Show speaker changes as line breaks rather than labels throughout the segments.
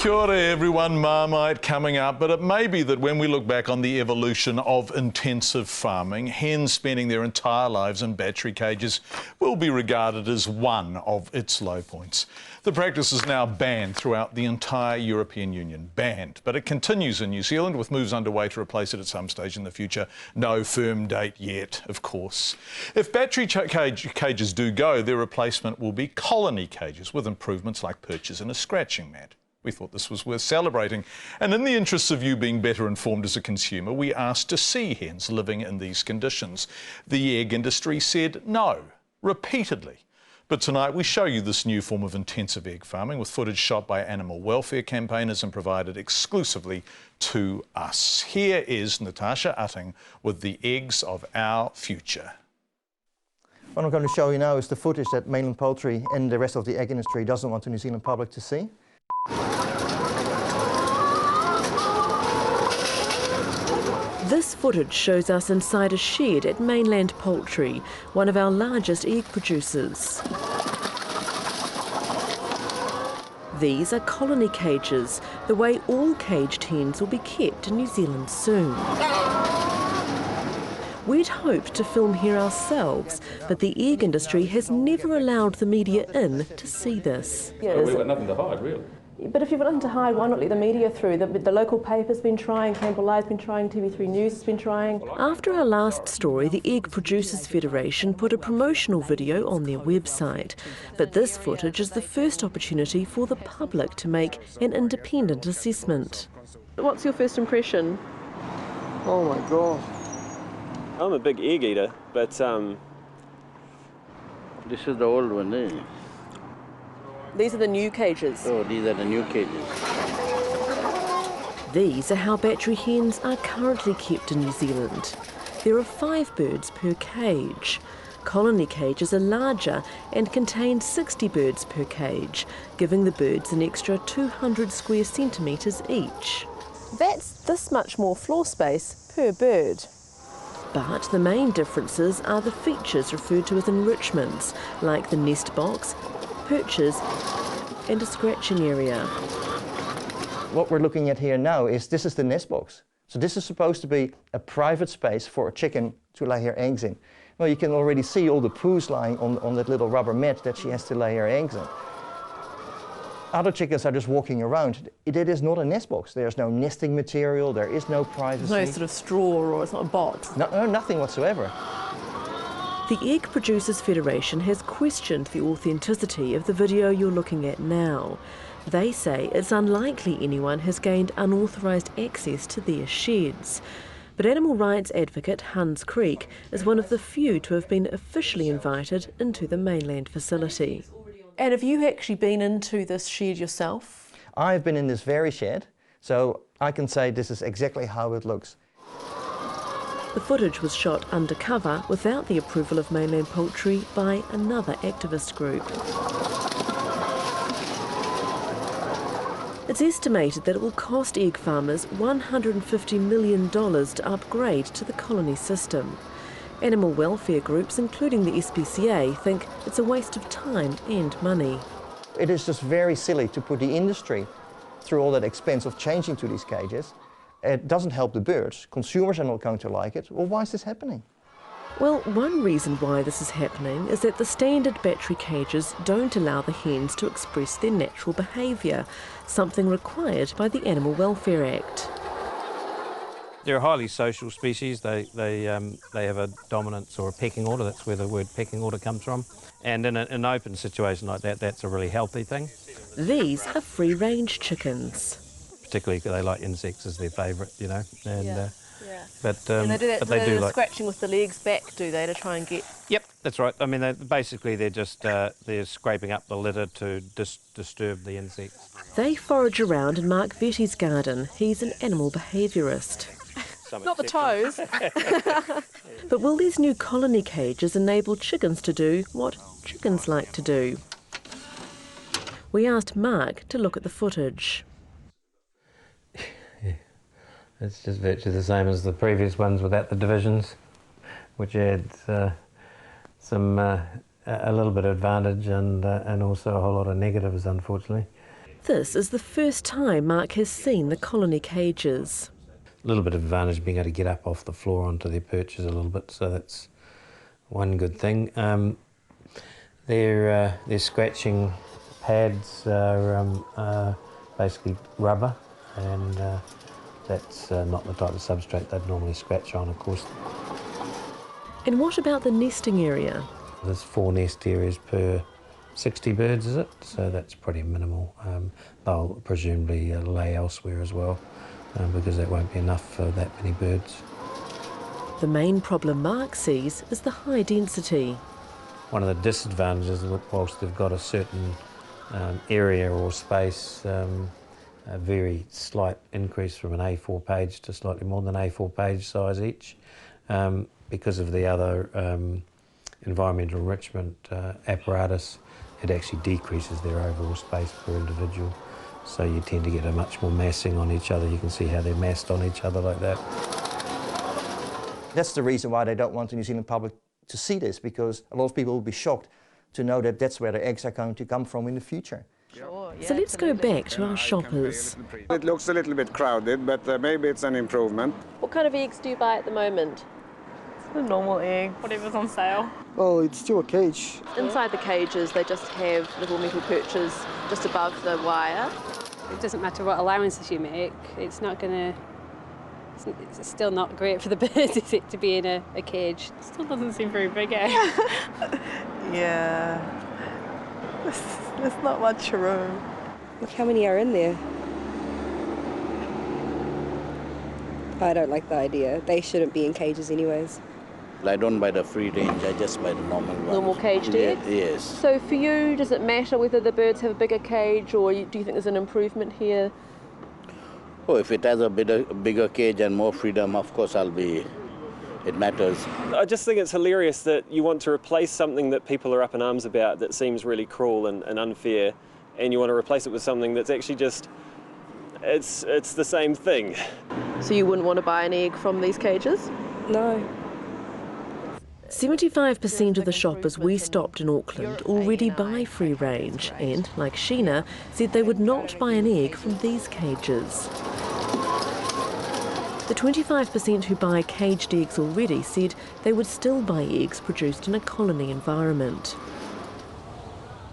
Kia ora everyone, Marmite coming up, but it may be that when we look back on the evolution of intensive farming, hens spending their entire lives in battery cages will be regarded as one of its low points. The practice is now banned throughout the entire European Union, banned, but it continues in New Zealand with moves underway to replace it at some stage in the future. No firm date yet, of course. If battery cages do go, their replacement will be colony cages with improvements like perches and a scratching mat. We thought this was worth celebrating. And in the interests of you being better informed as a consumer, we asked to see hens living in these conditions. The egg industry said no, repeatedly. But tonight we show you this new form of intensive egg farming with footage shot by animal welfare campaigners and provided exclusively to us. Here is Natasha Utting with the eggs of our future.
What I'm going to show you now is the footage that mainland poultry and the rest of the egg industry doesn't want the New Zealand public to see.
This footage shows us inside a shed at Mainland Poultry, one of our largest egg producers. These are colony cages, the way all caged hens will be kept in New Zealand soon. We'd hoped to film here ourselves, but the egg industry has never allowed the media in to see this.
Well, we've got nothing to hide, really.
But if you've got nothing to hide, why not let the media through? The local paper's been trying, Campbell has been trying, TV3 News has been trying.
After our last story, the Egg Producers Federation put a promotional video on their website. But this footage is the first opportunity for the public to make an independent assessment.
What's your first impression?
Oh my gosh.
I'm a big egg eater, but
This is the old one, eh?
These are the new cages.
Oh, these are the new cages.
These are how battery hens are currently kept in New Zealand. There are 5 birds per cage. Colony cages are larger and contain 60 birds per cage, giving the birds an extra 200 square centimetres each.
That's this much more floor space per bird.
But the main differences are the features referred to as enrichments, like the nest box, perches and a scratching area.
What we're looking at here now is this is the nest box. So this is supposed to be a private space for a chicken to lay her eggs in. Well, you can already see all the poos lying on that little rubber mat that she has to lay her eggs in. Other chickens are just walking around. It is not a nest box. There's no nesting material, there is no privacy.
There's no sort of straw or it's not a box.
No, nothing whatsoever.
The Egg Producers Federation has questioned the authenticity of the video you're looking at now. They say it's unlikely anyone has gained unauthorised access to their sheds. But animal rights advocate Hans Creek is one of the few to have been officially invited into the mainland facility.
And have you actually been into this shed yourself?
I've been in this very shed, so I can say this is exactly how it looks.
The footage was shot undercover without the approval of Mainland Poultry by another activist group. It's estimated that it will cost egg farmers $150 million to upgrade to the colony system. Animal welfare groups, including the SPCA, think it's a waste of time and money.
It is just very silly to put the industry through all that expense of changing to these cages. It doesn't help the birds. Consumers are not going to like it. Well, why is this happening?
Well, one reason why this is happening is that the standard battery cages don't allow the hens to express their natural behaviour, something required by the Animal Welfare Act.
They're a highly social species. They have a dominance or a pecking order. That's where the word pecking order comes from. And in an open situation like that, that's a really healthy thing.
These are free-range chickens.
Particularly because they like insects as their favourite, you know. And,
Yeah.
But
And they do that,
but they do like
scratching with the legs back, do they, to try and get...
Yep, that's right. I mean, they're just they're scraping up the litter to disturb the insects.
They forage around in Mark Vetti's garden. He's an animal behaviourist.
Not the toes.
But will these new colony cages enable chickens to do what chickens like to do? We asked Mark to look at the footage.
It's just virtually the same as the previous ones without the divisions, which adds a little bit of advantage and also a whole lot of negatives, unfortunately.
This is the first time Mark has seen the colony cages.
A little bit of advantage being able to get up off the floor onto their perches a little bit, so that's one good thing. Their scratching pads are basically rubber, and that's not the type of substrate they'd normally scratch on, of course.
And what about the nesting area?
There's 4 nest areas per 60 birds, is it? So that's pretty minimal. They'll presumably lay elsewhere as well, because that won't be enough for that many birds.
The main problem Mark sees is the high density.
One of the disadvantages, whilst they've got a certain area or space, a very slight increase from an A4 page to slightly more than A4 page size each, because of the other environmental enrichment apparatus, it actually decreases their overall space per individual. So you tend to get a much more massing on each other. You can see how they're massed on each other like that.
That's the reason why they don't want the New Zealand public to see this, because a lot of people will be shocked to know that that's where the eggs are going to come from in the future.
So let's go back to our shoppers.
It looks a little bit crowded, but maybe it's an improvement.
What kind of eggs do you buy at the moment?
A normal egg, whatever's on sale.
Well, it's still a cage.
Inside the cages, they just have little metal perches just above the wire.
It doesn't matter what allowances you make, it's not going to... It's still not great for the birds, is it, to be in a cage?
Still doesn't seem very big, eh?
Yeah. There's not much room.
Look how many are in there. I don't like the idea. They shouldn't be in cages anyways.
I don't buy the free range, I just buy the normal one.
Normal caged eggs?
Yes.
So for you, does it matter whether the birds have a bigger cage, or do you think there's an improvement here?
Oh, if it has a bigger cage and more freedom, of course it matters.
I just think it's hilarious that you want to replace something that people are up in arms about that seems really cruel and unfair, and you want to replace it with something that's actually just, it's the same thing.
So you wouldn't want to buy an egg from these cages?
No.
75% of the shoppers we stopped in Auckland already buy free range and, like Sheena, said they would not buy an egg from these cages. The 25% who buy caged eggs already said they would still buy eggs produced in a colony environment.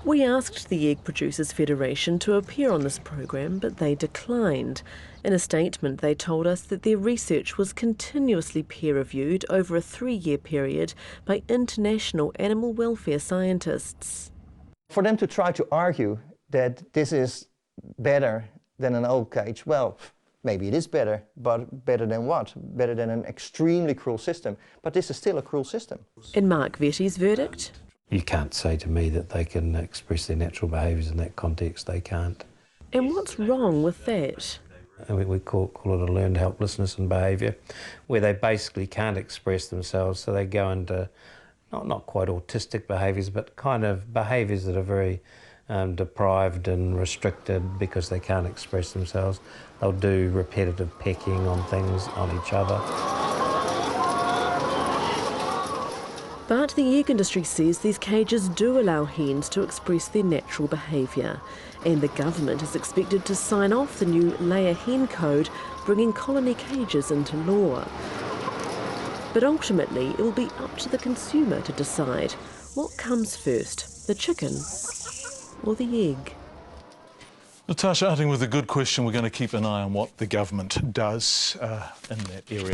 We asked the Egg Producers Federation to appear on this program, but they declined. In a statement, they told us that their research was continuously peer-reviewed over a 3-year period by international animal welfare scientists.
For them to try to argue that this is better than an old cage, well, maybe it is better, but better than what? Better than an extremely cruel system. But this is still a cruel system.
And Mark Vetti's verdict?
You can't say to me that they can express their natural behaviours in that context. They can't.
And what's wrong with that?
We call it a learned helplessness in behaviour, where they basically can't express themselves, so they go into not quite autistic behaviours, but kind of behaviours that are very deprived and restricted because they can't express themselves. They'll do repetitive pecking on things, on each other.
But the egg industry says these cages do allow hens to express their natural behaviour, and the government is expected to sign off the new layer hen code, bringing colony cages into law. But ultimately, it will be up to the consumer to decide what comes first, the chicken or the egg.
Natasha Utting with a good question. We're going to keep an eye on what the government does in that area.